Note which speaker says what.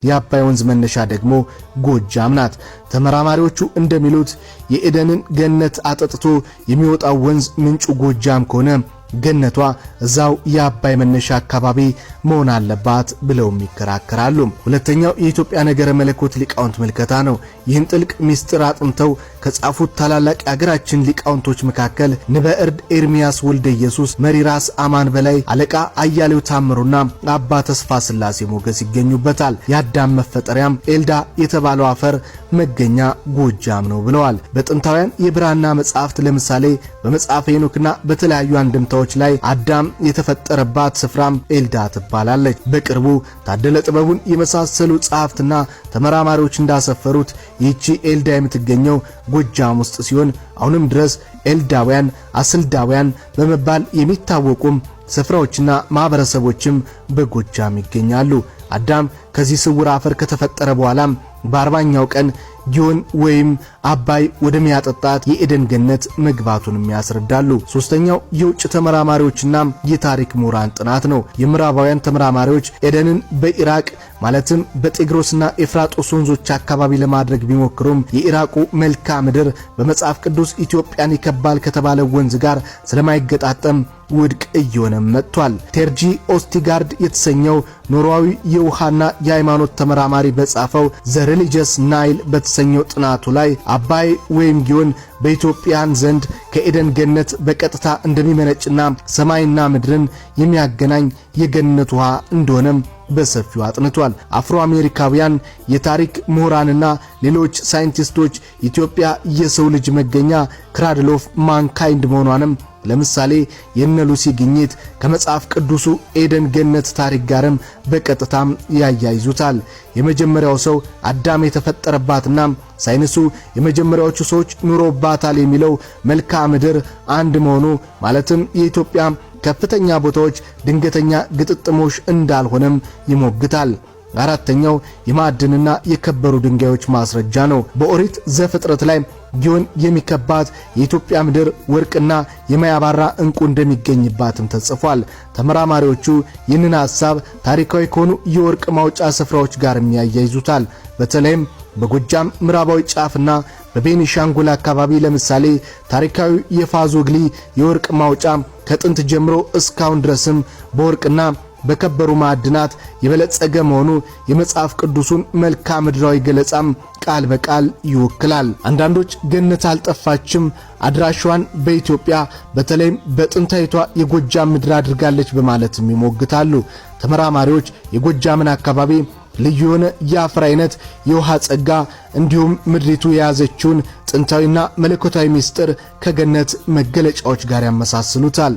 Speaker 1: የአባይ ወንዝ መነሻ ደግሞ ጎጃም ናት። ተመራማሪዎቹ እንደሚሉት የኤደንን ገነት አጠጥቶ የሚወጣው ወንዝ ምንጩ ጎጃም ከሆነ ገነቷ እዛው የአባይ መነሻ አካባቢ መሆን አለባት ብለው ይከራከራሉ። ሁለተኛው የኢትዮጵያ ነገረ መለኮት ሊቃውንት መልከታ ነው። ይህን ጥልቅ ሚስጥር አጥንተው ከጻፉት ታላላቅ የሀገራችን ሊቃውንቶች መካከል ንበእርድ ኤርሚያስ ወልደ ኢየሱስ፣ መሪራስ አማን በላይ፣ አለቃ አያሌው ታምሩና አባ ተስፋ ስላሴ ሞገስ ይገኙበታል። የአዳም መፈጠሪያም ኤልዳ የተባለው አፈር መገኛ ጎጃም ነው ብለዋል። በጥንታውያን የብራና መጻሕፍት ለምሳሌ በመጽሐፈ ሄኖክና በተለያዩ አንድምታዎች ላይ አዳም የተፈጠረባት ስፍራም ኤልዳ ትባላለች። በቅርቡ ታደለ ጥበቡን የመሳሰሉ ጸሐፍትና ተመራማሪዎች እንዳሰፈሩት ይህቺ ኤልዳ የምትገኘው ጎጃም ውስጥ ሲሆን አሁንም ድረስ ኤልዳውያን፣ አስልዳውያን በመባል የሚታወቁም ስፍራዎችና ማህበረሰቦችም በጎጃም ይገኛሉ። አዳም ከዚህ ስውር አፈር ከተፈጠረ በኋላም በ40ኛው ቀን ጊዮን ወይም አባይ ወደሚያጠጣት የኤደን ገነት መግባቱንም ያስረዳሉ። ሶስተኛው የውጭ ተመራማሪዎችና የታሪክ ምሁራን ጥናት ነው። የምዕራባውያን ተመራማሪዎች ኤደንን በኢራቅ ማለትም በጤግሮስና ኤፍራጦስ ወንዞች አካባቢ ለማድረግ ቢሞክሩም የኢራቁ መልክዓ ምድር በመጽሐፍ ቅዱስ ኢትዮጵያን ይከባል ከተባለ ወንዝ ጋር ስለማይገጣጠም ውድቅ እየሆነ መጥቷል። ቴርጂ ኦስቲጋርድ የተሰኘው ኖርዌያዊ የውሃና የሃይማኖት ተመራማሪ በጻፈው ዘ ሪሊጂየስ ናይል በተሰኘው ጥናቱ ላይ አባይ ወይም ጊዮን በኢትዮጵያን ዘንድ ከኤደን ገነት በቀጥታ እንደሚመነጭና ሰማይና ምድርን የሚያገናኝ የገነት ውሃ እንደሆነም በሰፊው አጥንቷል። አፍሮ አሜሪካውያን የታሪክ ምሁራንና ሌሎች ሳይንቲስቶች ኢትዮጵያ የሰው ልጅ መገኛ ክራድል ኦፍ ማንካይንድ መሆኗንም ለምሳሌ የነሉሲ ግኝት ከመጽሐፍ ቅዱሱ ኤደን ገነት ታሪክ ጋርም በቀጥታም ያያይዙታል። የመጀመሪያው ሰው አዳም የተፈጠረባትና ሳይንሱ የመጀመሪያዎቹ ሰዎች ኑሮባታል የሚለው መልክዓ ምድር አንድ መሆኑ ማለትም የኢትዮጵያ ከፍተኛ ቦታዎች ድንገተኛ ግጥጥሞሽ እንዳልሆነም ይሞግታል። አራተኛው የማዕድንና የከበሩ ድንጋዮች ማስረጃ ነው። በኦሪት ዘፍጥረት ላይ ጊዮን የሚከባት የኢትዮጵያ ምድር ወርቅና የማያባራ ዕንቁ እንደሚገኝባትም ተጽፏል። ተመራማሪዎቹ ይህንን ሐሳብ ታሪካዊ ከሆኑ የወርቅ ማውጫ ስፍራዎች ጋር ያያይዙታል። በተለይም በጎጃም ምዕራባዊ ጫፍና በቤኒሻንጉል አካባቢ ለምሳሌ ታሪካዊ የፋዞግሊ የወርቅ ማውጫ ከጥንት ጀምሮ እስካሁን ድረስም በወርቅና በከበሩ ማዕድናት የበለጸገ መሆኑ የመጽሐፍ ቅዱሱን መልክዓ ምድራዊ ገለጻም ቃል በቃል ይወክላል። አንዳንዶች ገነት አልጠፋችም፣ አድራሿን በኢትዮጵያ በተለይም በጥንታዊቷ የጎጃም ምድር አድርጋለች በማለትም ይሞግታሉ። ተመራማሪዎች የጎጃምን አካባቢ ልዩ የሆነ የአፈር አይነት፣ የውሃ ጸጋ እንዲሁም ምድሪቱ የያዘችውን ጥንታዊና መለኮታዊ ምስጢር ከገነት መገለጫዎች ጋር ያመሳስሉታል።